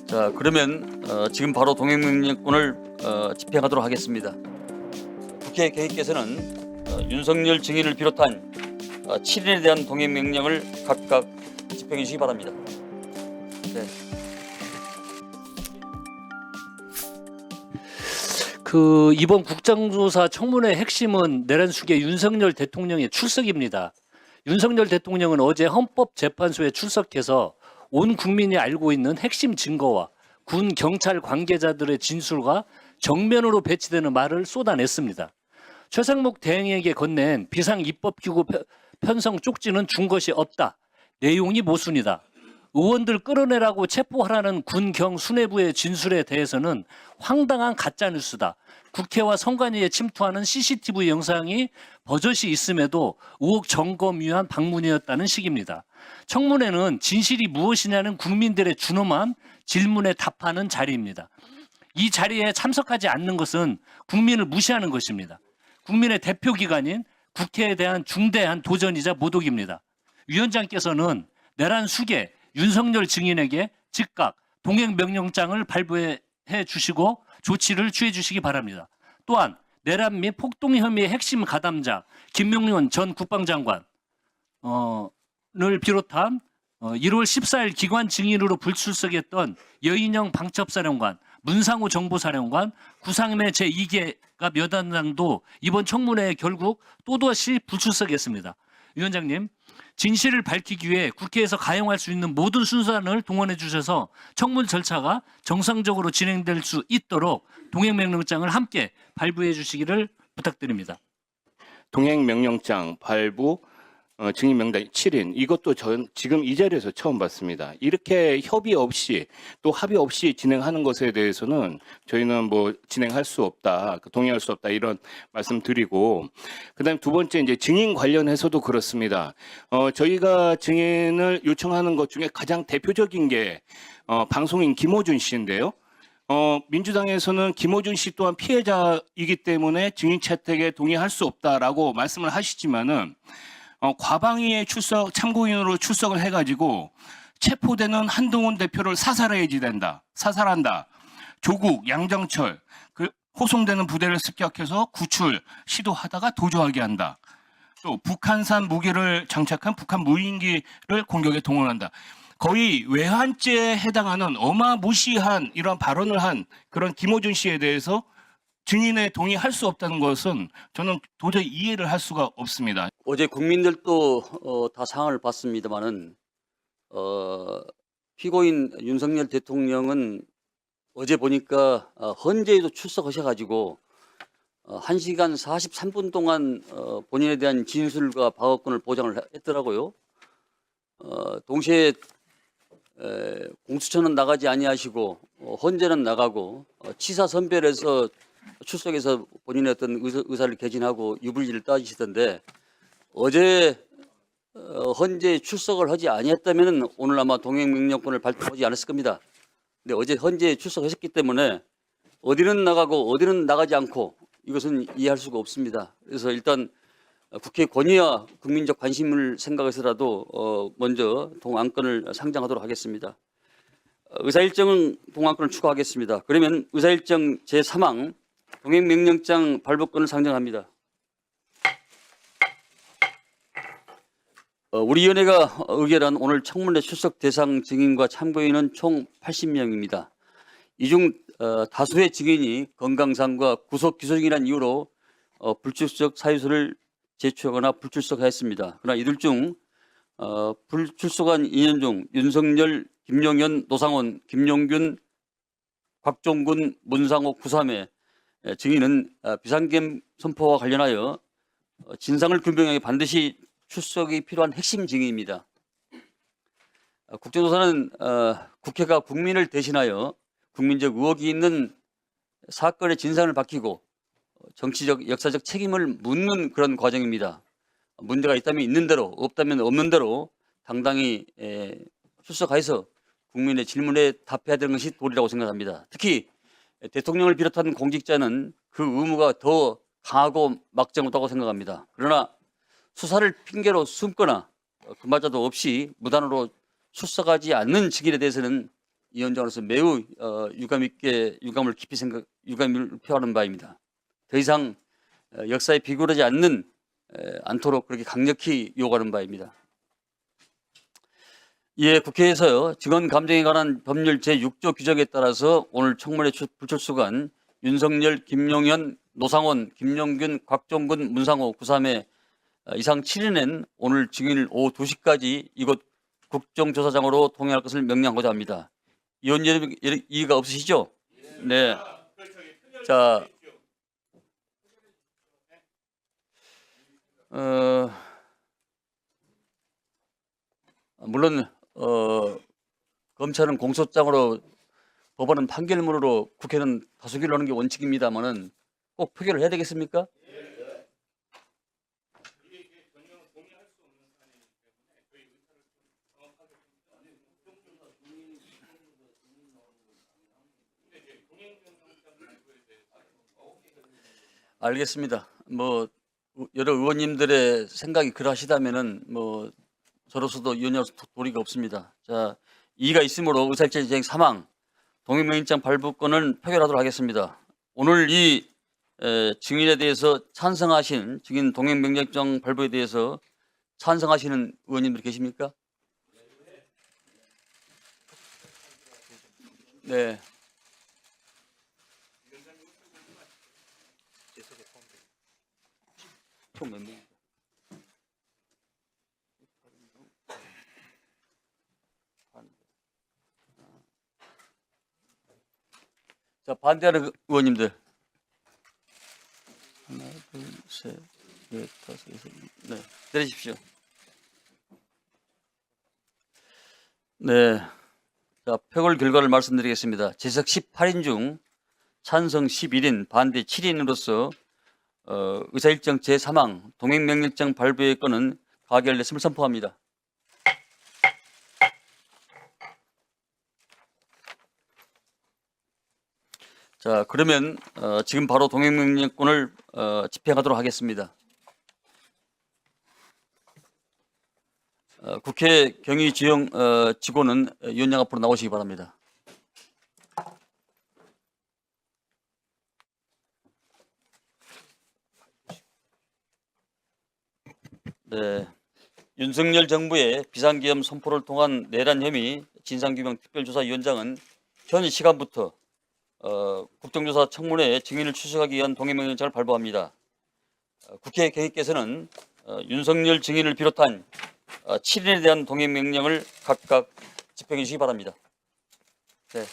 자, 그러면 지금 바로 동행명령권을 집행하도록 하겠습니다. 국회 개의께서는 윤석열 증인을 비롯한 7인에 대한 동행명령을 각각 집행해 주시기 바랍니다. 네. 이번 국정조사 청문회 핵심은 내란숙의 윤석열 대통령의 출석입니다. 윤석열 대통령은 어제 헌법재판소에 출석해서 온 국민이 알고 있는 핵심 증거와 군 경찰 관계자들의 진술과 정면으로 배치되는 말을 쏟아냈습니다. 최상목 대행에게 건넨 비상입법기구 편성 쪽지는 준 것이 없다. 내용이 모순이다. 의원들 끌어내라고 체포하라는 군경 수뇌부의 진술에 대해서는 황당한 가짜뉴스다. 국회와 선관위에 침투하는 CCTV 영상이 버젓이 있음에도 의혹 점검 위한 방문이었다는 식입니다. 청문회는 진실이 무엇이냐는 국민들의 준엄한 질문에 답하는 자리입니다. 이 자리에 참석하지 않는 것은 국민을 무시하는 것입니다. 국민의 대표기관인 국회에 대한 중대한 도전이자 모독입니다. 위원장께서는 내란 수계 윤석열 증인에게 즉각 동행명령장을 발부해 주시고 조치를 취해 주시기 바랍니다. 또한 내란 및 폭동 혐의의 핵심 가담자 김용현 전 국방장관을 비롯한 1월 14일 기관 증인으로 불출석했던 여인영 방첩사령관, 문상호 정보사령관, 구상매 제2계가 몇 단장도 이번 청문회에 결국 또다시 불출석했습니다. 위원장님, 진실을 밝히기 위해 국회에서 가용할 수 있는 모든 순산을 동원해 주셔서 청문 절차가 정상적으로 진행될 수 있도록 동행명령장을 함께 발부해 주시기를 부탁드립니다. 동행명령장 발부 증인명단 7인 이것도 전 지금 이 자리에서 처음 봤습니다. 이렇게 협의 없이 또 합의 없이 진행하는 것에 대해서는 저희는 뭐 진행할 수 없다, 동의할 수 없다 이런 말씀드리고, 그다음 두 번째 이제 증인 관련해서도 그렇습니다. 저희가 증인을 요청하는 것 중에 가장 대표적인 게 방송인 김호준 씨인데요. 민주당에서는 김호준 씨 또한 피해자이기 때문에 증인 채택에 동의할 수 없다라고 말씀을 하시지만은 과방위의 출석 참고인으로 출석을 해가지고 체포되는 한동훈 대표를 사살해야지 된다, 사살한다. 조국, 양정철 호송되는 부대를 습격해서 구출 시도하다가 도주하게 한다. 또 북한산 무기를 장착한 북한 무인기를 공격에 동원한다. 거의 외환죄에 해당하는 어마무시한 이런 발언을 한 그런 김호준 씨에 대해서 증인에 동의할 수 없다는 것은 저는 도저히 이해를 할 수가 없습니다. 어제 국민들도 다 상황을 봤습니다만은 피고인 윤석열 대통령은 어제 보니까 헌재에도 출석하셔가지고 1시간 43분 동안 본인에 대한 진술과 방어권을 보장을 했더라고요. 동시에 공수처는 나가지 아니하시고 헌재는 나가고 치사 선별해서 출석해서 본인의 어떤 의사를 개진하고 유불리를 따지시던데, 어제 헌재에 출석을 하지 아니했다면 오늘 아마 동행명령권을 발동하지 않았을 겁니다. 근데 어제 헌재에 출석하셨기 때문에 어디는 나가고 어디는 나가지 않고 이것은 이해할 수가 없습니다. 그래서 일단 국회 권위와 국민적 관심을 생각해서라도 먼저 동안권을 상정하도록 하겠습니다. 의사일정은 동안권을 추가하겠습니다. 그러면 의사일정 제3항 동행명령장 발부권을 상정합니다. 우리 위원회가 의결한 오늘 청문회 출석 대상 증인과 참고인은 총 80명입니다. 이 중 다수의 증인이 건강상과 구속 기소 중이라는 이유로 불출석 사유서를 제출하거나 불출석하였습니다. 그러나 이들 중 불출석한 인연 중 윤석열, 김용현, 노상원, 김용균, 곽종군, 문상호, 구삼회 증인은 비상계엄 선포와 관련하여 진상을 규명하기 반드시 출석이 필요한 핵심 증인입니다. 국정조사는 국회가 국민을 대신하여 국민적 의혹이 있는 사건의 진상을 밝히고 정치적, 역사적 책임을 묻는 그런 과정입니다. 문제가 있다면 있는 대로, 없다면 없는 대로 당당히 출석해서 국민의 질문에 답해야 되는 것이 도리라고 생각합니다. 특히 대통령을 비롯한 공직자는 그 의무가 더 강하고 막장하다고 생각합니다. 그러나 수사를 핑계로 숨거나 그마저도 없이 무단으로 출석하지 않는 측인에 대해서는 위원장으로서 매우 유감을 깊이 유감을 표하는 바입니다. 더 이상 역사에 비굴하지 않도록 그렇게 강력히 요구하는 바입니다. 이에 국회에서요, 증언 감정에 관한 법률 제6조 규정에 따라서 오늘 청문회 불출석한 윤석열, 김용현, 노상원, 김용균, 곽종근, 문상호, 구삼의 이상 7인은 오늘 증인을 오후 2시까지 이곳 국정조사장으로 통행할 것을 명령하고자 합니다. 의원 여러분 이의가 없으시죠? 네. 자, 물론 검찰은 공소장으로, 법원은 판결문으로, 국회는 다수결을 하는 게 원칙입니다만은 꼭 표결을 해야 되겠습니까? 알겠습니다. 뭐 여러 의원님들의 생각이 그러하시다면은 뭐 저로서도 위원장으로서 도리가 없습니다. 자, 이의가 있으므로 의사일체 진행 사망 동행명령장 발부권은 표결하도록 하겠습니다. 오늘 이 증인에 대해서 찬성하신, 증인 동행명령장 발부에 대해서 찬성하시는 의원님들 계십니까? 네. 총 몇 명입니까? 자, 반대하는 의원님들. 하나, 둘, 셋, 넷, 다섯, 여섯, 네, 내리십시오. 네, 자, 표결 결과를 말씀드리겠습니다. 재석 18인 중 찬성 11인, 반대 7인으로서 의사일정 제3항 동행명령장 발부의 건은 가결됐음을 선포합니다. 자, 그러면 지금 바로 동행명령권을 집행하도록 하겠습니다. 국회 경위지형 직원은 위원장 앞으로 나오시기 바랍니다. 네, 윤석열 정부의 비상계엄 선포를 통한 내란 혐의 진상규명 특별조사위원장은 현 시간부터 국정조사 청문회에 증인을 출석하기 위한 동행명령장을 발부합니다. 국회 경위께서는 윤석열 증인을 비롯한 7인에 대한 동행명령을 각각 집행해 주시기 바랍니다. 네.